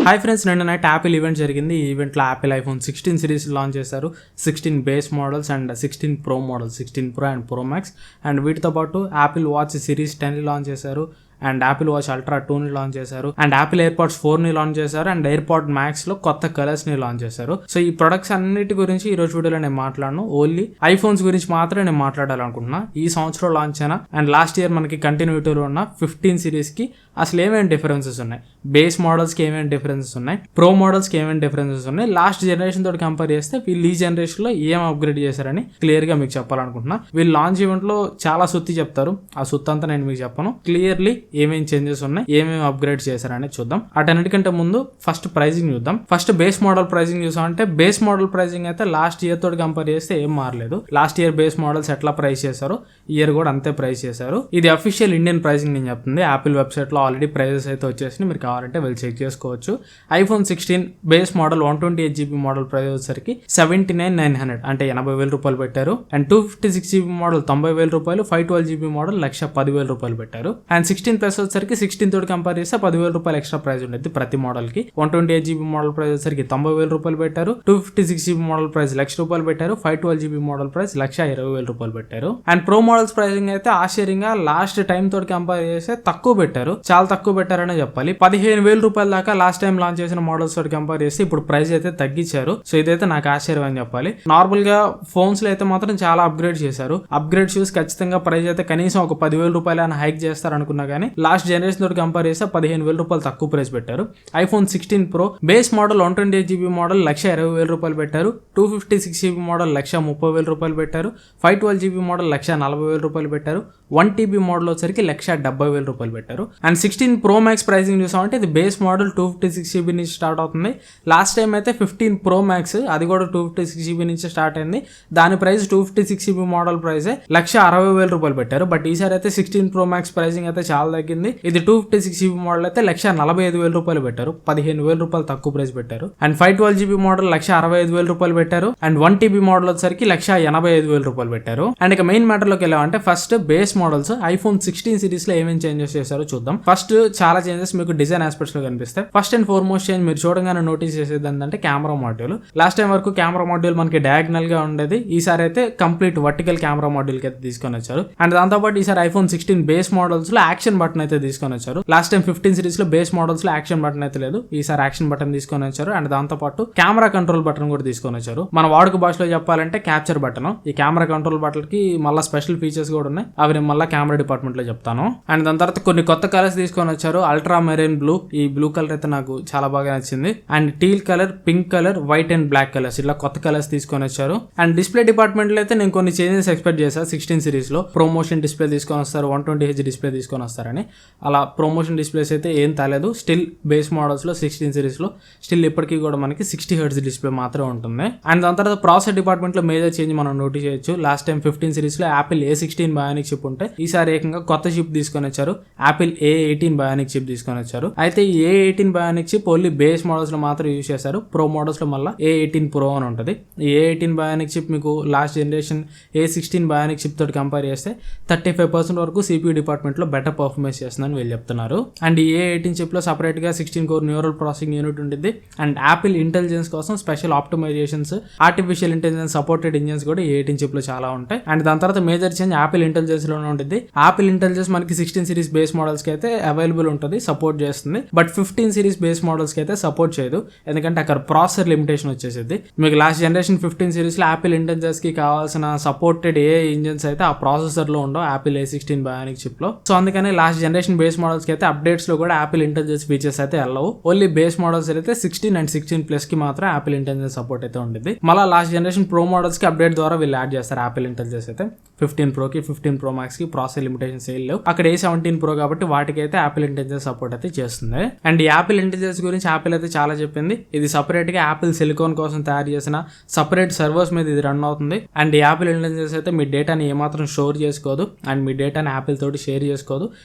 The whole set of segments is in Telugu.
హాయ్ ఫ్రెండ్స్, నిన్న నైట్ యాపిల్ ఈవెంట్ జరిగింది. ఈ ఈవెంట్లో యాపిల్ ఐఫోన్ 16 సిరీస్ లాంచ్ చేశారు. 16 base models and 16 pro models, 16 pro and pro max. And వీటితో పాటు యాపిల్ వాచ్ సిరీస్ 10 లాంచ్ చేశారు. అండ్ యాపిల్ వాచ్ అల్ట్రా 2ని లాంచ్ చేశారు. అండ్ యాపిల్ ఎయిర్పాడ్స్ 4ని లాంచ్ చేశారు. అండ్ ఎయిర్పాడ్ మ్యాక్స్ లో కొత్త కలర్స్ ని లాంచ్ చేశారు. సో ఈ ప్రొడక్ట్స్ అన్నిటి గురించి ఈ రోజు వీడియోలో నేను మాట్లాడను. ఓన్లీ ఐఫోన్స్ గురించి మాత్రమే నేను మాట్లాడాలనుకుంటున్నా. ఈ సంవత్సరం లాంచ్ అయినా అండ్ లాస్ట్ ఇయర్ మనకి కంటిన్యూటీలో ఉన్న 15 సిరీస్ కి అసలు ఏమేమి డిఫరెన్సెస్ ఉన్నాయి, బేస్ మోడల్స్ కి ఏమేమి డిఫరెన్సెస్ ఉన్నాయి, ప్రో మోడల్స్ కి ఏమేమి డిఫరెన్సెస్ ఉన్నాయి, లాస్ట్ జనరేషన్ తోటి కంపేర్ చేస్తే వీళ్ళు ఈ జనరేషన్ లో ఏం అప్గ్రేడ్ చేశారని క్లియర్ గా మీకు చెప్పాలనుకుంటున్నా. వీళ్ళు లాంచ్ ఈవెంట్ లో చాలా సుత్తి చెప్తారు. ఆ సుత్తి అంతా నేను మీకు చెప్పను. క్లియర్లీ ఏమేమి చేంజెస్ ఉన్నాయి, ఏమేమి అప్గ్రేడ్ చేశారని చూద్దాం. అటన్నిటికంటే ముందు ఫస్ట్ ప్రైజింగ్ చూద్దాం. ఫస్ట్ బేస్ మోడల్ ప్రైజింగ్ చూసామంటే బేస్ మోడల్ ప్రైజింగ్ అయితే లాస్ట్ ఇయర్ తోటి కంపేర్ చేస్తే ఏం మారలేదు. లాస్ట్ ఇయర్ బేస్ మోడల్స్ ఎట్లా ప్రైస్ చేశారో ఈ ఇయర్ కూడా అంతే ప్రైస్ చేశారు. ఇది అఫీషియల్ ఇండియన్ ప్రైజింగ్ నేను చెప్తుంది. యాపిల్ వెబ్సైట్ లో ఆల్రెడీ ప్రైజెస్ అయితే వచ్చేసి మీరు కావాలంటే వెళ్ళి చెక్ చేసుకోవచ్చు. IPhone 16 base model 128GB model price వచ్చేసరికి 79,900 అంటే 80,000 రూపాయలు పెట్టారు. అండ్ 256GB మోడల్ 90,000 రూపాయలు, 512GB మోడల్ 1,10,000 రూపాయలు పెట్టారు. అండ్ 16 ప్లస్ వచ్చేసరికి 16 తోటి కంపేర్ చేస్తే 10,000 రూపాయలు ఎక్స్ట్రా ప్రైస్ ఉండేది ప్రతి మోడల్ కి. 128GB మోడల్ ప్రైస్ వచ్చేసరికి 90,000 రూపాయలు పెట్టారు. 256GB మోడల్ ప్రైస్ 1,00,000 రూపాయలు పెట్టారు. 512GB మోడల్ ప్రైస్ 1,20,000 రూపాయలు పెట్టారు. అండ్ ప్రో మోడల్స్ ప్రైసింగ్ అయితే ఆశ్చర్యంగా లాస్ట్ టైం తోటి కంపేర్ చేస్తే తక్కువ పెట్టారు. చాలా తక్కువ పెట్టారనే చెప్పాలి. 15,000 రూపాయల దాకా లాస్ట్ టైం లాంచ్ చేసిన మోడల్స్ తోటి కంపేర్ చేస్తే ఇప్పుడు ప్రైస్ అయితే తగ్గించారు. సో ఇదైతే నాకు ఆశ్చర్యం అని చెప్పాలి. నార్మల్ గా ఫోన్స్ లో అయితే మాత్రం చాలా అప్గ్రేడ్ చేశారు. అప్గ్రేడ్ చూసి ఖచ్చితంగా ప్రైస్ అయితే కనీసం ఒక 10,000 రూపాయలు అని హైక్ చేస్తారు అనుకున్నా కానీ లాస్ట్ జనరేషన్ తోటి కంపేర్ చేస్తే 15,000 రూపాయలు తక్కువ ప్రైస్ పెట్టారు. IPhone 16 pro base model 128GB model 1,20,000 రూపాయలు పెట్టారు. 256GB మోడల్ 1,30,000 రూపాయలు పెట్టారు. 512GB మోడల్ 1,40,000 రూపాయలు పెట్టారు. 1TB మోడల్ వచ్చరికి 1,70,000 రూపాయలు పెట్టారు. అండ్ 16 ప్రో మ్యాక్స్ ప్రైసింగ్ చూసామంటే ఇది బేస్ మోడల్ 256GB నుంచి స్టార్ట్ అవుతుంది. లాస్ట్ టైం అయితే 15 ప్రో మ్యాక్స్ అది కూడా 256GB నుంచి స్టార్ట్ అయింది. దాని ప్రైస్ 256GB మోడల్ ప్రైస్ 1,60,000 రూపాయలు పెట్టారు. బట్ ఈసారి అయితే 16 ప్రో మ్యాక్స్ ప్రైసింగ్ అయితే చాలా తగ్గింది. ఇది 256GB మోడల్ అయితే 1,45,000 రూపాయలు పెట్టారు. 15,000 రూపాయలు తక్కువ ప్రైస్ పెట్టారు. అండ్ 512GB మోడల్ 1,65,000 రూపాయలు పెట్టారు. అండ్ 1TB మోడల్ వచ్చరికి 1,85,000 రూపాయలు పెట్టారు. అండ్ ఇక మెయిన్ మ్యాటర్ లోకి వెళ్ళామంటే first base models iPhone 16 series లో ఏమేమి చేంజెస్ చేశారో చూద్దాం. ఫస్ట్ చాలా చేంజెస్ మీకు డిజైన్ ఆస్పెక్ట్స్ లో కనిపిస్తాయి. ఫస్ట్ అండ్ ఫార్మోస్ట్ చేంజ్ మీరు చూడగానే నోటీస్ చేసేది ఏంటంటే కెమెరా మాడ్యూల్. లాస్ట్ టైం వరకు కెమెరా మాడ్యూల్ మనకి డయాగ్నల్ గా ఉండేది. ఈసారి అయితే కంప్లీట్ వర్టికల్ కెమెరా మాడ్యూల్ కి అయితే తీసుకొని వచ్చారు. అండ్ దాంతో పాటు ఈసారి ఐఫోన్ 16 బేస్ మోడల్స్ లో యాక్షన్ బటన్ అయితే తీసుకొని వచ్చారు. లాస్ట్ టైం 15 సిరీస్ లో బేస్ మోడల్స్ లో యాక్షన్ బటన్ అయితే లేదు. ఈసారి యాక్షన్ బటన్ తీసుకొని వచ్చారు. అండ్ దాంతో పాటు కెమెరా కంట్రోల్ బటన్ కూడా తీసుకొని వచ్చారు. మన వాడుక భాషలో చెప్పాలంటే క్యాప్చర్ బటన్. ఈ కెమెరా కంట్రోల్ బటన్ కి మళ్ళీ స్పెషల్ ఫీచర్స్ కూడా ఉన్నాయి. అవి నేను మళ్ళీ కెమెరా డిపార్ట్మెంట్ లో చెప్తాను. అండ్ దాని తర్వాత కొన్ని కొత్త కలర్స్ తీసుకొని వచ్చారు. అల్ట్రా మెరైన్ బ్లూ, ఈ బ్లూ కలర్ అయితే నాకు చాలా బాగా నచ్చింది. And teal colour, pink colour, white and black colours ఇలా కొత్త కలర్స్ తీసుకొని వచ్చారు. అండ్ డిస్ప్లే డిపార్ట్మెంట్ లో అయితే నేను కొన్ని చేంజెస్ ఎక్స్పెక్ట్ చేశాను. 16 సిరీస్ లో ప్రమోషన్ డిస్ప్లే తీసుకొని వస్తారు, 120Hz డిస్ప్లే తీసుకొని వస్తారని. అలా ప్రమోషన్ డిస్ప్లేస్ అయితే ఏం తాలేదు. స్టిల్ బేస్ మోడల్స్ లో 16 సిరీస్ లో స్టిల్ ఇప్పటికీ కూడా మనకి 60Hz డిస్ప్లే మాత్రమే ఉంటుంది. అండ్ దాని తర్వాత ప్రాసెసర్ డిపార్ట్మెంట్ లో మేజర్ చేంజ్ మనం నోటీస్ చేయొచ్చు. లాస్ట్ టైం 15 సిరీస్ లో యాపిల్ A16 బయానిక్ చిప్ ఉంటే ఈసారి ఏకంగా కొత్త చిప్ తీసుకొని వచ్చారు. యాపిల్ A18 బయానిక్ చిప్ తీసుకొని వచ్చారు. అయితే ఈ A18 Bionic chip only base models లో మాత్రం యూజ్ చేశారు. ప్రో మోడల్స్ లో మళ్ళీ A18 ప్రో అని ఉంటుంది. ఈ A18 బయానిక్ చిప్ మీకు last generation A16 Bionic chip తోటి కంపేర్ చేస్తే 35% వరకు CPU డిపార్ట్మెంట్ లో బెటర్ పర్ఫార్మెన్స్ చేస్తుందని వీళ్ళు చెప్తున్నారు. అండ్ ఈ A18 చిప్ లో సపరేట్ గా 16 కోర్ న్యూరల్ ప్రాసెసింగ్ యూనిట్ ఉంటుంది. అండ్ యాపిల్ ఇంటెలిజెన్స్ కోసం special optimisations, artificial intelligence supported engines కూడా A18 చిప్ లో చాలా ఉంటాయి. అండ్ దాని తర్వాత మేజర్ చేంజ్ యాపిల్ ఇంటెలిజెన్స్ లోనే ఉంటుంది. యాపిల్ ఇంటెలిజెన్స్ మనకి 16 సిరీస్ బేస్ మోడల్స్ కి అయితే అవైలబుల్ ఉంటుంది, సపోర్ట్ చేస్తుంది. బట్ 15 సిరీస్ బేస్ మోడల్స్ కి అయితే సపోర్ట్ చేయదు. ఎందుకంటే అక్కడ ప్రాసెసర్ లిమిటేషన్ వచ్చేసింది. మీకు లాస్ట్ జనరేషన్ 15 సిరీస్ లో యాపిల్ ఇంటెలిజెన్స్ కి కావాల్సిన సపోర్టెడ్ ఏ ఇంజిన్స్ అయితే ఆ ప్రాసెసర్ లో ఉండవు యాపిల్ A16 బయానిక్ చిప్ లో. సో అందుకని లాస్ట్ జనరేషన్ బేస్ మోడల్స్ కి అయితే అప్డేట్స్ లో కూడా యాపిల్ ఇంటెలిజెన్స్ ఫీచర్స్ అయితే వెళ్ళవు. ఓన్లీ బేస్ మోడల్స్ అయితే 16 అండ్ 16 ప్లస్ కి మాత్రం యాపిల్ ఇంటెలిజెన్స్ సపోర్ట్ అయితే ఉంటుంది. మళ్ళీ లాస్ట్ జనరేషన్ ప్రో మోడల్స్ కి అప్డేట్ ద్వారా వీళ్ళు యాడ్ చేస్తారు యాపిల్ ఇంటెలిజెన్స్ అయితే. 15 ప్రో కి 15 ప్రో మ్యాక్స్ కి ప్రాసెసర్ లిమిటేషన్స్ ఏం లేవు. అక్కడ A17 ప్రో కాబట్టి వాటికి అయితే యాపిల్ ఇంటెలిజెన్స్ సపోర్ట్ అయితే చేస్తుంది. అండ్ ఈ యాపిల్ ఇంటెలిజెన్స్ గురించి యాపిల్ అయితే చాలా చెప్పింది. ఇది సపరేట్ గా యాపిల్ సిలికాన్ కోసం తయారు చేసిన సపరేట్ సర్వర్స్ మీద ఇది రన్ అవుతుంది. అండ్ ఈ యాపిల్ ఇంటెలిజెన్స్ అయితే మీ డేటాని ఏమాత్రం స్టోర్ చేసుకోదు అండ్ మీ డేటాని యాపిల్ తోటి షేర్ చేసుకోదు.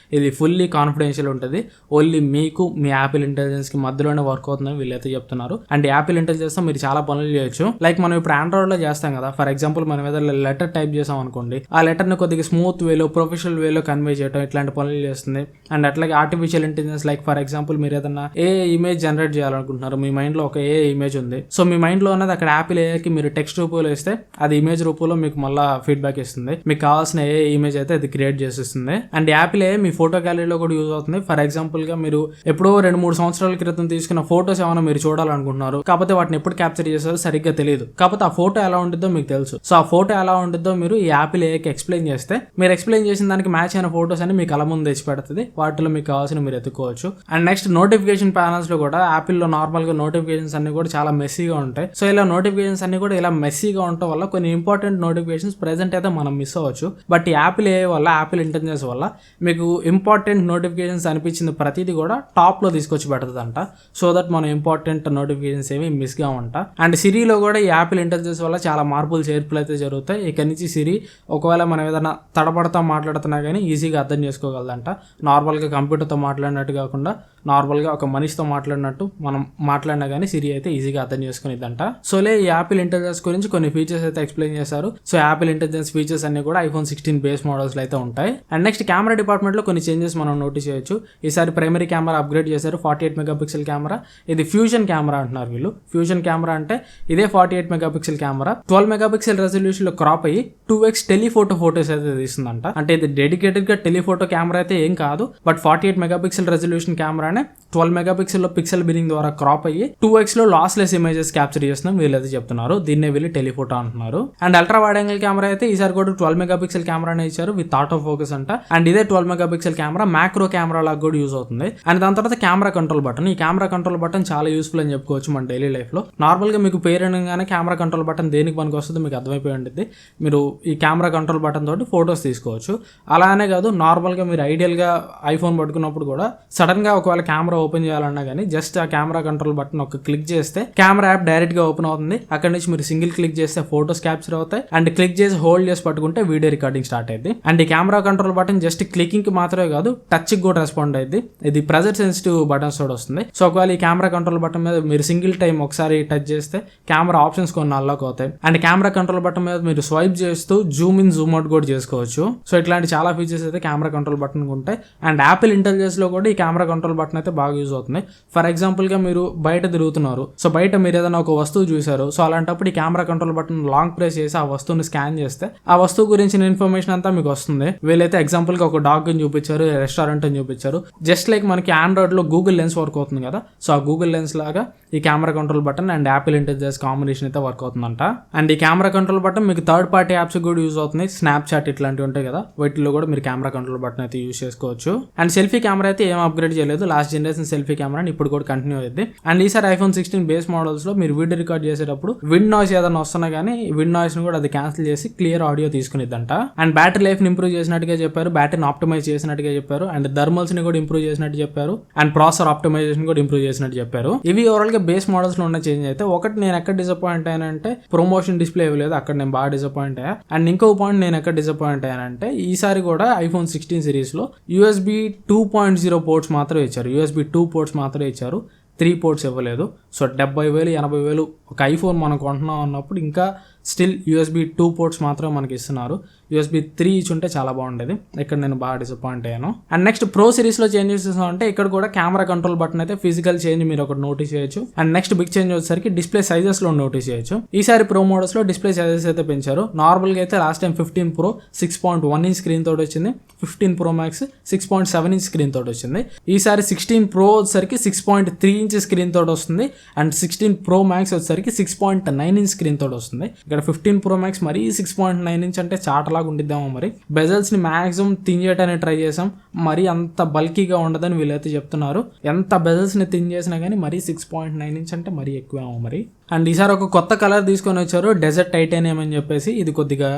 ఇది ఫుల్లీ కాన్ఫిడెన్షియల్ ఉంటుంది, ఓన్లీ మీకు మీ యాపిల్ ఇంటెలిజెన్స్ కి మధ్యలోనే వర్క్ అవుతుందని వీళ్ళైతే చెప్తున్నారు. అండ్ యాపిల్ ఇంటెలిజెన్స్ తో మీరు చాలా పనులు చేయొచ్చు. లైక్ మనం ఇప్పుడు ఆండ్రాయిడ్ లో చేస్తాం కదా, ఫర్ ఎగ్జాంపుల్ మనం ఏదైనా లెటర్ టైప్ చేసాం అనుకోండి, ఆ లెటర్ ని కొద్దిగా స్మూత్ వేలో ప్రొఫెషనల్ వేలో కన్వే చేయడం ఇట్లాంటి పనులు చేస్తుంది. అండ్ అట్లాగే artificial intelligence, like for example మీరు ఏదైనా ఏ ఇమేజ్ జనరేట్ చేయాలనుకుంటున్నారు, మీ మైండ్ లో ఒక ఏ ఇమేజ్ ఉంది, సో మీ మైండ్ లో ఉన్నది అక్కడ యాపిల్ ఏఐకి మీరు టెక్స్ట్ రూపంలో ఇస్తే అది ఇమేజ్ రూపంలో మీకు మళ్ళీ ఫీడ్బ్యాక్ ఇస్తుంది. మీకు కావాల్సిన ఏ ఇమేజ్ అయితే అది క్రియేట్ చేసిస్తుంది. అండ్ యాపిల్ ఏ మీ ఫోటో గ్యాలరీలో కూడా యూజ్ అవుతుంది. ఫర్ ఎగ్జాంపుల్ గా మీరు ఎప్పుడో 2-3 సంవత్సరాల క్రితం తీసుకున్న ఫోటోస్ ఏమైనా మీరు చూడాలనుకుంటున్నారు, కాకపోతే వాటిని ఎప్పుడు క్యాప్చర్ చేస్తారో సరిగ్గా తెలియదు, కాకపోతే ఆ ఫోటో ఎలా ఉంటుందో మీకు తెలుసు. సో ఆ ఫోటో ఎలా ఉంటుందో మీరు ఈ యాపిల్ ఏఐకి ఎక్స్ప్లెయిన్ చేస్తే మీరు ఎక్స్ప్లెయిన్ చేసిన దానికి మ్యాచ్ అయిన ఫోటోస్ అని మీకు కళ్ళ ముందు తెచ్చి పెడుతుంది. వాటిలో మీకు కావాల్సిన మీరు ఎత్తుకోవచ్చు. అండ్ నెక్స్ట్ నోటిఫికేషన్ ప్యానల్స్ లో కూడా యాపిల్ లో నార్మల్ గా నోటిఫికేషన్స్ అన్ని కూడా చాలా మెస్సీగా ఉంటాయి. సో ఇలా నోటిఫికేషన్స్ అన్ని కూడా ఇలా మెస్సీగా ఉండటం వల్ల కొన్ని ఇంపార్టెంట్ నోటిఫికేషన్స్ ప్రెజెంట్ అయితే మనం మిస్ అవ్వచ్చు. బట్ ఈ యాపిల్ ఏ వల్ల, యాపిల్ ఇంటెలిజెన్స్ వల్ల మీకు ఇంపార్టెంట్ నోటిఫికేషన్స్ అనిపించిన ప్రతిదీ కూడా టాప్ లో తీసుకొచ్చి పెడుతుందంట. సో దట్ మనం ఇంపార్టెంట్ నోటిఫికేషన్స్ ఏమి మిస్ గా ఉంటా. అండ్ సిరీలో కూడా ఈ యాపిల్ ఇంటెలిజెన్స్ వల్ల చాలా మార్పులు చేర్పులు అయితే జరుగుతాయి. ఇక నుంచి సిరి ఒకవేళ మనం ఏదైనా తడబడతా మాట్లాడుతున్నా కానీ ఈజీగా అర్థం చేసుకోగలదంట. నార్మల్గా కంప్యూటర్తో మాట్లాడినట్టు కాకుండా నార్మల్గా ఒక మనిషితో మాట్లాడినట్టు మనం మాట్లాడినా కానీ సిరి అయితే ఈజీగా అర్థం చేసుకునేదంట. సో ఈ యాపిల్ ఇంటెలిజెన్స్ గురించి కొన్ని ఫీచర్స్ అయితే ఎక్స్ప్లెయిన్ చేశారు. సో యాపిల్ ఇంటెలిజెన్స్ ఫీచర్స్ అన్ని కూడా iPhone 16 బేస్ మోడల్స్ అయితే ఉంటాయి. అండ్ నెక్స్ట్ కెమెరా డిపార్ట్మెంట్ లో కొన్ని చేంజెస్ మనం నోటీస్ చేయొచ్చు. ఈసారి ప్రైమరీ కెమెరా అప్గ్రేడ్ చేశారు. 48 మెగాపిక్సెల్ కెమెరా, ఇది ఫ్యూజన్ కెమెరా అంటున్నారు వీళ్ళు. ఫ్యూజన్ కెమెరా అంటే ఇదే 48 మెగాపిక్సెల్ కెమెరా 12 మెగాపిక్సెల్ రెజల్యూషన్ లో క్రాప్ అయ్యి 2x టెలిఫోటో ఫోటోస్ అయితే తీస్తుందంట. అంటే ఇది డెడికేటెడ్ గా టెలిఫోటో కెమెరా అయితే ఏం కాదు, బట్ 48 మెగాపిక్సెల్ రెజల్యూషన్ కెమెరానే 12 మెగాపిక్సెల్ లో పిక్సెల్ బిన్నింగ్ ద్వారా క్రాప్ అయ్యి 2x లో లాస్లెస్ ఇమేజెస్ క్యాప్చర్ చేస్తున్నాం వీళ్ళైతే చెప్తున్నారు. దీన్నే వీళ్ళు టెలిఫోటో అంటున్నారు. And ultra wide angle camera అయితే ఈసారి కూడా 12 మెగాపిక్సెల్ కెమెరానే ఇచ్చారు విత్ ఆటో ఫోకస్ అంట. అండ్ ఇదే 12 మెగాపిక్సెల్ కెమెరా మ్యాక్రో కెమెరా లాగా కూడా యూజ్ అవుతుంది. అండ్ దాని తర్వాత కెమెరా కంట్రోల్ బటన్, ఈ కెమెరా కంట్రోల్ బటన్ చాలా యూస్ఫుల్ అని చెప్పుకోవచ్చు మన డైలీ లైఫ్ లో. నార్మల్ గా మీకు పేరు అనగానే కెమెరా కంట్రోల్ బటన్ దేనికి పనికి వస్తుందో మీకు అర్థమైపోయి ఉంటుంది. మీరు ఈ కెమెరా కంట్రోల్ బటన్ తోటి ఫొటోస్ తీసుకోవచ్చు. అలానే కాదు, నార్మల్ గా మీరు ఐడియల్ గా ఐఫోన్ పట్టుకున్నప్పుడు కూడా సడన్ గా ఒకవేళ కెమెరా ఓపెన్ చేయాలన్నా కానీ జస్ట్ ఆ కెమెరా కంట్రోల్ బటన్ ఒక క్లిక్ చేస్తే కెమెరా యాప్ డైరెక్ట్ గా ఓపెన్ అవుతుంది. అక్కడ నుంచి మీరు సింగిల్ క్లిక్ చేస్తే ఫోటోస్ క్యాప్చర్ అవుతాయి. అండ్ క్లిక్ చేసి హోల్డ్ చేసి పట్టుకుంటే వీడియో రికార్డింగ్ స్టార్ట్ అయింది. అండ్ ఈ camera control button just clicking కి మాత్రమే కాదు, టచ్ కి కూడా రెస్పాండ్ అయింది. ఇది ప్రెజర్ సెన్సిటివ్ బటన్స్ తోటి వస్తుంది. సో ఒకవేళ ఈ కెమెరా కంట్రోల్ బటన్ మీద మీరు సింగిల్ టైం ఒకసారి టచ్ చేస్తే కెమెరా ఆప్షన్స్ కొన్ని అన్లాక్ అవుతాయి. అండ్ కెమెరా కంట్రోల్ బటన్ మీద మీరు స్వైప్ చేస్తూ జూమ్ ఇన్ జూమ్ అవుట్ కూడా చేసుకోవచ్చు. సో ఇట్లాంటి చాలా ఫీచర్స్ అయితే కెమెరా కంట్రోల్ బటన్ ఉంటాయి. అండ్ యాపిల్ ఇంటెలిజెన్స్ లో కూడా ఈ కెమెరా కంట్రోల్ బటన్ అయితే బాగా యూజ్ అవుతుంది. ఫర్ ఎగ్జాంపుల్ గా మీరు బయట తిరుగుతున్నారు, సో బయట మీరు ఏదైనా ఒక వస్తువు చూసారు, సో అలాంటప్పుడు ఈ camera control button long press చేసి ఆ వస్తువుని స్కాన్ చేస్తే ఆ వస్తువు గురించిన ఇన్ఫర్మేషన్ అంతా మీకు వస్తుంది. వీళ్ళైతే ఎగ్జాంపుల్ గా ఒక డాగ్ అని చూపించారు, రెస్టారెంట్ అని చూపించారు. జస్ట్ లైక్ మనకి ఆండ్రాయిడ్ లో గూగుల్ లెన్స్ వర్క్ అవుతుంది కదా, సో ఆ గూగుల్ లెన్స్ లాగా ఈ camera control button and Apple intelligence combination అయితే వర్క్ అవుతుందంట. అండ్ ఈ కెమెరా కంట్రోల్ బటన్ మీకు థర్డ్ పార్టీ యాప్స్ కూడా యూజ్ అవుతుంది. స్నాప్చాట్ ఇట్లాంటివి ఉంటాయి కదా, వీటిలో కూడా మీరు కెమెరా కంట్రోల్ బటన్ అయితే యూజ్ చేసుకోవచ్చు. అండ్ సెల్ఫీ కెమెరా అయితే ఏం అప్గ్రేడ్ చేయలేదు, లాస్ట్ జనరేషన్ సెల్ఫీ కెమెరా ఇప్పుడు కూడా కంటిన్యూ అయ్యింది. అండ్ ఈసారి iPhone 16 బేస్ మోడల్స్ లో మీరు వీడియో రికార్డ్ చేసేటప్పుడు విండ్ నాయిస్ ఏదైనా వస్తున్నా కానీ విండ్ నాయిస్ ని కూడా అది క్యాన్సిల్ చేసి క్లియర్ ఆడియో తీసుకునిద్దంట. అండ్ బ్యాటరీ లైఫ్ ని ఇంప్రూవ్ చేసినట్టుగా చెప్పారు, బ్యాటరీని ఆప్టిమైజ్ చేసినట్టుగా చెప్పారు, అండ్ థర్మల్స్ ని కూడా ఇంప్రూవ్ చేసినట్టు చెప్పారు, అండ్ ప్రాసెసర్ ఆప్టిమైజేషన్ కూడా ఇంప్రూవ్ చేసినట్టు చెప్పారు. ఇవి ఓవరాల్ గా బేస్ మోడల్స్ లో ఉన్న చేంజ్ అయితే. ఒకటి నేను ఎక్కడ డిసప్పాయింట్ అయ్యానంటే ప్రమోషన్ డిస్ప్లే ఇవ్వలేదు, అక్కడ నేను బాగా డిసప్పాయింట్ అయ్యా. అండ్ ఇంకో పాయింట్ నేను ఎక్కడ డిసప్పాయింట్ అయ్యానంటే ఈసారి కూడా iPhone 16 సిరీస్ లో USB 2.0 పోర్ట్స్ మాత్రమే ఇచ్చారు, USB 2 పోర్ట్స్ మాత్రమే ఇచ్చారు, 3 పోర్ట్స్ ఇవ్వలేదు. సో 70,000 80,000 ఒక ఐఫోన్ మనం కొంటున్నాం అన్నప్పుడు ఇంకా స్టిల్ USB 2 పోర్ట్స్ మాత్రమే మనకి ఇస్తున్నారు. USB 3 ఇచ్చి ఉంటే చాలా బాగుండేది. ఇక్కడ నేను బాగా డిసప్పాయింట్ అయ్యాను. అండ్ నెక్స్ట్ ప్రో సిరీస్ లో చేంజెస్ అంటే ఇక్కడ కూడా కెమెరా కంట్రోల్ బటన్ అయితే ఫిజికల్ చేంజ్ మీరు ఒకటి నోటీస్ చేయొచ్చు. అండ్ నెక్స్ట్ బిగ్ చేంజ్ వచ్చేసరికి డిస్ప్లే సైజెస్ లో నోటీస్ చేయొచ్చు. ఈసారి ప్రో మోడల్స్ లో డిస్ప్లే సైజెస్ అయితే పెంచారు. నార్మల్ గా అయితే last time 15 Pro 6.1 inch screen తోటి వచ్చింది, 15 Pro Max 6.7 ఇంచ్ స్క్రీన్ తోటి వచ్చింది. ఈసారి 16 Pro వచ్చేసరికి 6.3 ఇంచ్ స్క్రీన్ తోటి వస్తుంది. అండ్ 16 Pro Max వచ్చేసరికి 6.9 ఇంచ్ స్క్రీన్ తోటి వస్తుంది. ఇక్కడ 15 Pro Max మరి 6.9 ఇంచ్ అంటే చాటలాగా ఉండిద్దామో మరి. బెజల్స్ ని మాక్సిమం థిన్ చేయడానికి ట్రై చేసాం, మరి అంత బల్కీగా ఉండదని వీళ్ళైతే చెప్తున్నారు. ఎంత బెజల్స్ ని థిన్ చేసినా కానీ మరి 6.9 ఇంచ్ అంటే మరీ ఎక్కువేమో మరి. అండ్ ఈసారి ఒక కొత్త కలర్ తీసుకొని వచ్చారు, డెజర్ట్ టైటానియం అని చెప్పేసి. ఇది కొద్దిగా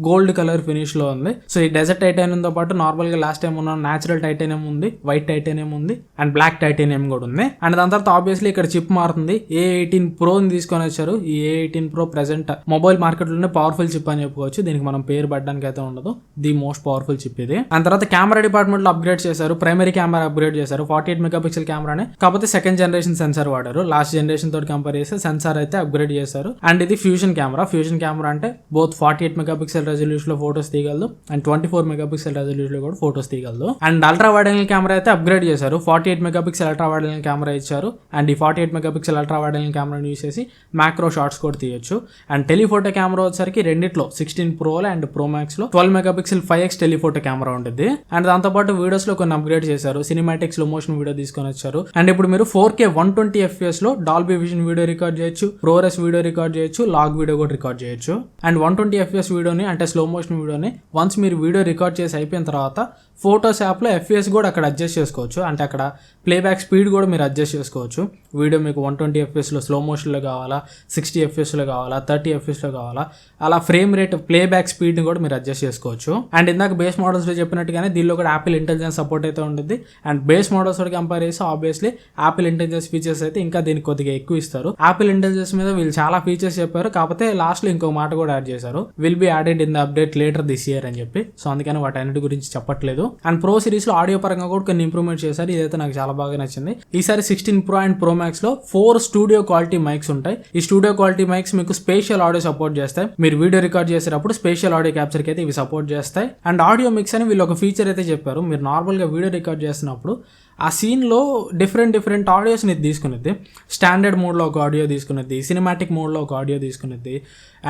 గోల్డ్ కలర్ ఫినిష్ లో ఉంది. సో ఈ డెజర్ట్ టైటానియం తో పాటు నార్మల్ గా లాస్ట్ టైం ఉన్న న్యాచురల్ టైటానియం ఉంది, వైట్ టైటానియం ఉంది అండ్ బ్లాక్ టైటానియం కూడా ఉంది. అండ్ దాని తర్వాత ఆబ్వియస్లీ ఇక్కడ చిప్ మారుతుంది. A18 Pro ని తీసుకొని వచ్చారు. ఈ A18 Pro present mobile market లోనే పవర్ఫుల్ చిప్ అని చెప్పుకోవచ్చు. దీనికి మనం పేరు పెట్టడానికి అయితే ఉండదు, ది మోస్ట్ పవర్ఫుల్ చిప్ ఇది. అండ్ తర్వాత కెమెరా డిపార్ట్మెంట్ లో అప్గ్రేడ్ చేశారు. ప్రైమరీ కెమెరా అప్గ్రేడ్ చేశారు. 48 మెగాపిక్సెల్ కెమెరానే, కాకపోతే సెకండ్ జనరేషన్ సెన్సార్ వాడారు. లాస్ట్ జనరేషన్ తోటి కంపేర్ చేస్తే సెన్సార్ అయితే అప్గ్రేడ్ చేశారు. అండ్ ఇది ఫ్యూజన్ కెమెరా. ఫ్యూజన్ కెమెరా అంటే బోత్ 48 మెగాపిక్సెల్ రెజల్యూషన్ లో ఫోటోస్ తీయగలదు అండ్ 24 మెగాపిక్సెల్ రెజల్యూషన్ లో కూడా ఫోటోస్ తీయగలదు. And ultra wide angle camera అయితే అప్గ్రేడ్ చేశారు. 48 megapixel ultra wide angle camera ఇచ్చారు. అండ్ ఈ 48 మెగాపిక్సెల్ అల్ట్రా వైడ్ యాంగిల్ కెమెరాని యూస్ చేసి మ్యాక్రో షాట్స్ కూడా తీయొచ్చు. అండ్ టెలిఫోటో కెమెరా వచ్చేసరికి రెండిట్లో 16 Pro అండ్ Pro Max లో 12 మెగాపిక్సెల్ 5x టెలిఫోటో కెమెరా ఉంటుంది. అండ్ దాంతోపాటు వీడియోస్ లో కొన్ని అప్గ్రేడ్ చేశారు. సినిమాటిక్ స్లో మోషన్ వీడియో తీసుకొని వచ్చారు. అండ్ ఇప్పుడు మీరు 4K 120 FPS లో డాల్బీ విజన్ వీడియో రికార్డ్ చేయొచ్చు, ప్రోరెస్ వీడియో రికార్డ్ చేయొచ్చు, లాగ్ వీడియో కూడా రికార్డ్ చేయొచ్చు. అండ్ 120 FPS వీడియోని అంటే స్లో మోషన్ వీడియోని వన్స్ మీరు వీడియో రికార్డ్ చేసి అయిపోయిన తర్వాత ఫోటోస్ యాప్లో FPS కూడా అక్కడ అడ్జస్ట్ చేసుకోవచ్చు. అంటే అక్కడ ప్లేబ్యాక్ స్పీడ్ కూడా మీరు అడ్జస్ట్ చేసుకోవచ్చు. వీడియో మీకు 120 FPSలో స్లో మోషన్లో కావాలా, 60 FPSలో కావాలా, 30 FPSలో కావాలా, అలా ఫ్రేమ్ రేట్ ప్లేబ్యాక్ స్పీడ్ని కూడా మీరు అడ్జస్ట్ చేసుకోవచ్చు. అండ్ ఇందాక బేస్ మోడల్స్లో చెప్పినట్టుగానే దీనిలో కూడా యాపిల్ ఇంటెలిజెన్స్ సపోర్ట్ అయితే ఉంటుంది. అండ్ బేస్ మోడల్స్ తోటి కంపేర్ చేసి ఆబ్వియస్లీ యాపిల్ ఇంటెలిజెన్స్ ఫీచర్స్ అయితే ఇంకా దీనికి కొద్దిగా ఎక్కువ ఇస్తారు. యాపిల్ ఇంటెలిజెన్స్ మీద వీళ్ళు చాలా ఫీచర్స్ చెప్పారు, కాకపోతే లాస్ట్లో ఇంకో మాట కూడా యాడ్ చేశారు, will be added in the update later this year అని చెప్పి. సో అందుకని వాటి గురించి చెప్పట్లేదు. అండ్ ప్రో సిరీస్ లో ఆడియో పరంగా కూడా కొన్ని ఇంప్రూవ్మెంట్ చేశారు. ఇదైతే నాకు చాలా బాగా నచ్చింది. ఈసారి 16 Pro అండ్ Pro Max లో 4 స్టూడియో క్వాలిటీ మైక్స్ ఉంటాయి. ఈ స్టూడియో క్వాలిటీ మైక్స్ మీకు స్పేషియల్ ఆడియో సపోర్ట్ చేస్తాయి. మీరు వీడియో రికార్డ్ చేసేటప్పుడు స్పేషియల్ ఆడియో క్యాప్చర్ కి అయితే ఇవి సపోర్ట్ చేస్తాయి. అండ్ ఆడియో మిక్స్ అని వీళ్ళు ఒక ఫీచర్ అయితే చెప్పారు. మీరు నార్మల్ గా వీడియో రికార్డ్ చేస్తున్నప్పుడు ఆ సీన్లో డిఫరెంట్ ఆడియోస్ని తీసుకునేది. స్టాండర్డ్ మోడ్లో ఒక ఆడియో తీసుకునేది, సినిమాటిక్ మోడ్లో ఒక ఆడియో తీసుకునేది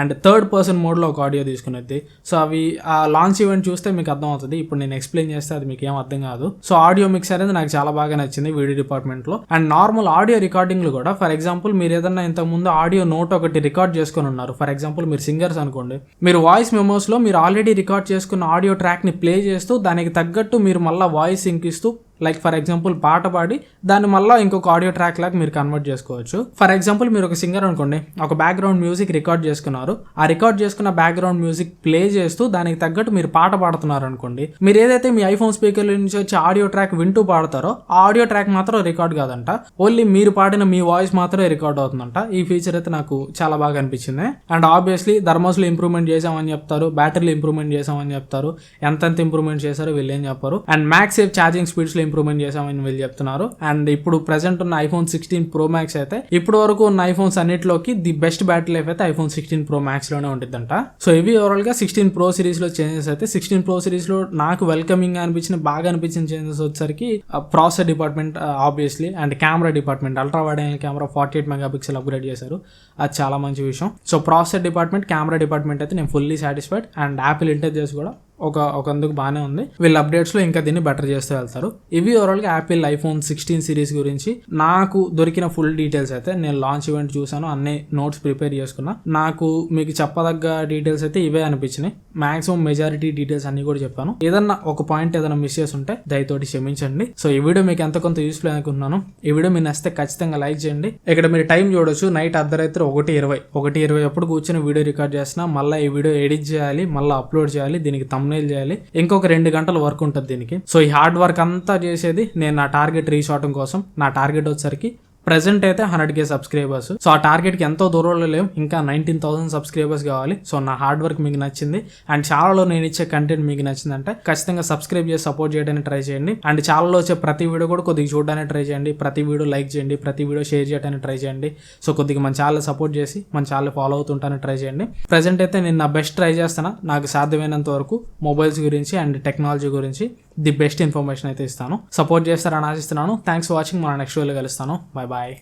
అండ్ థర్డ్ పర్సన్ మోడ్లో ఒక ఆడియో తీసుకునేది. సో అవి ఆ లాంచ్ ఈవెంట్ చూస్తే మీకు అర్థం అవుతుంది. ఇప్పుడు నేను ఎక్స్ప్లెయిన్ చేస్తే అది మీకు ఏం అర్థం కాదు. సో ఆడియో మిక్స్ అనేది నాకు చాలా బాగా నచ్చింది వీడియో డిపార్ట్మెంట్లో. అండ్ నార్మల్ ఆడియో రికార్డింగ్లు కూడా, ఫర్ ఎగ్జాంపుల్ మీరు ఏదన్నా ఇంతకుముందు ఆడియో నోట్ ఒకటి రికార్డ్ చేసుకుని ఉన్నారు. ఫర్ ఎగ్జాంపుల్ మీరు సింగర్స్ అనుకోండి, మీరు వాయిస్ మెమోస్లో మీరు ఆల్రెడీ రికార్డ్ చేసుకున్న ఆడియో ట్రాక్ని ప్లే చేస్తూ దానికి తగ్గట్టు మీరు మళ్ళీ వాయిస్ సింక్ ఇస్తూ, లైక్ ఫర్ ఎగ్జాంపుల్ పాట పాడి దాన్ని మళ్ళీ ఇంకొక ఆడియో ట్రాక్ లాగా మీరు కన్వర్ట్ చేసుకోవచ్చు. ఫర్ ఎగ్జాంపుల్ మీరు ఒక సింగర్ అనుకోండి, ఒక బ్యాక్గ్రౌండ్ మ్యూజిక్ రికార్డ్ చేసుకున్నారు. ఆ రికార్డ్ చేసుకున్న బ్యాక్గ్రౌండ్ మ్యూజిక్ ప్లే చేస్తూ దానికి తగ్గట్టు మీరు పాట పాడుతున్నారు అనుకోండి. మీరు ఏదైతే మీ ఐఫోన్ స్పీకర్ల నుంచి వచ్చి ఆడియో ట్రాక్ వింటూ పాడతారో ఆ ఆడియో ట్రాక్ మాత్రం రికార్డ్ కాదంట, ఓన్లీ మీరు పాడిన మీ వాయిస్ మాత్రమే రికార్డ్ అవుతుందంట. ఈ ఫీచర్ అయితే నాకు చాలా బాగా అనిపించింది. అండ్ ఆబ్వియస్లీ థర్మోస్లో ఇంప్రూవ్మెంట్ చేసామని చెప్తారు, బ్యాటరీలో ఇంప్రూవ్మెంట్ చేసామని చెప్తారు, ఎంతెంత ఇంప్రూవ్మెంట్ చేశారో వీళ్ళు ఏం చెప్పారు. And max safe charging speeds లో ఇంప్రూవ్మెంట్ చేసామని వీళ్ళు చెప్తున్నారు. అండ్ ఇప్పుడు ప్రెసెంట్ ఉన్న iPhone 16 Pro Max అయితే ఇప్పుడు వరకు ఉన్న ఐఫోన్స్ అన్నిటిలోకి ది బెస్ట్ బ్యాటరీ లైఫ్ అయితే iPhone 16 Pro Max లోనే ఉంటుందంట. సో ఇవి ఓవరాల్ గా 16 Pro సిరీస్ లో చేంజెస్ అయితే. 16 Pro సిరీస్ లో నాకు వెల్కమింగ్ అనిపించిన బాగా అనిపించిన చేంజెస్ వచ్చేసరికి processor department obviously and camera department ultra wide angle camera 48 megapixel upgrade చేశారు. అది చాలా మంచి విషయం. So processor department, camera department అయితే నేను fully satisfied. And Apple intelligence కూడా ఒకందుకు బాగానే ఉంది. వీళ్ళ అప్డేట్స్ లో ఇంకా దీన్ని బెటర్ చేస్తూ వెళ్తారు. ఇవి ఓవరాల్ గా యాపిల్ iPhone 16 సిరీస్ గురించి నాకు దొరికిన ఫుల్ డీటెయిల్స్ అయితే. నేను లాంచ్ ఈవెంట్ చూసాను, అన్ని నోట్స్ ప్రిపేర్ చేసుకున్నా. నాకు మీకు చెప్పదగ్గ డీటెయిల్స్ అయితే ఇవే అనిపించినాయి. మాక్సిమం మెజారిటీ డీటెయిల్స్ అన్ని కూడా చెప్పాను. ఏదన్నా ఒక పాయింట్ ఏదైనా మిస్ చేసి ఉంటే దయతోటి క్షమించండి. సో ఈ వీడియో మీకు ఎంత కొంత యూస్ఫుల్ అనుకుంటున్నాను. ఈ వీడియో మీరు నచ్చితే ఖచ్చితంగా లైక్ చేయండి. ఇక్కడ మీరు టైం చూడొచ్చు, నైట్ అర్ధరాత్రి 1:20 అప్పుడు కూర్చొని వీడియో రికార్డ్ చేస్తున్నా. మళ్ళీ ఈ వీడియో ఎడిట్ చేయాలి, మళ్ళీ అప్లోడ్ చేయాలి, దీనికి thumbnail చేయాలి, ఇంకొక 2 గంటల వర్క్ ఉంటుంది దీనికి. సో ఈ హార్డ్ వర్క్ అంతా చేసేది నేను నా టార్గెట్ రీచ్ అవడం కోసం. నా టార్గెట్ వచ్చేసరికి ప్రెసెంట్ అయితే 100K సబ్స్క్రైబర్స్. సో ఆ టార్గెట్కి ఎంతో దూరంలో లేవు, ఇంకా 19,000 సబ్స్క్రైబర్స్ కావాలి. సో నా హార్డ్ వర్క్ మీకు నచ్చింది అండ్ ఛానల్లో నేను ఇచ్చే కంటెంట్ మీకు నచ్చిందంటే ఖచ్చితంగా సబ్స్క్రైబ్ చేసి సపోర్ట్ చేయడానికి ట్రై చేయండి. అండ్ ఛానల్లో వచ్చే ప్రతి వీడియో కూడా కొద్దిగా చూడడానికి ట్రై చేయండి, ప్రతి వీడియో లైక్ చేయండి, ప్రతి వీడియో షేర్ చేయడానికి ట్రై చేయండి. సో కొద్దిగా మన ఛానల్ సపోర్ట్ చేసి మన ఛానల్ ఫాలో అవుతుంటానికి ట్రై చేయండి. ప్రెసెంట్ అయితే నేను నా బెస్ట్ ట్రై చేస్తాను. నాకు సాధ్యమైనంత వరకు మొబైల్స్ గురించి అండ్ టెక్నాలజీ గురించి ది బెస్ట్ ఇన్ఫర్మేషన్ అయితే ఇస్తాను. సపోర్ట్ చేస్తారని ఆశిస్తున్నాను. Thanks for watching. మన నెక్స్ట్ వీడియోలో కలుస్తాను. Bye bye.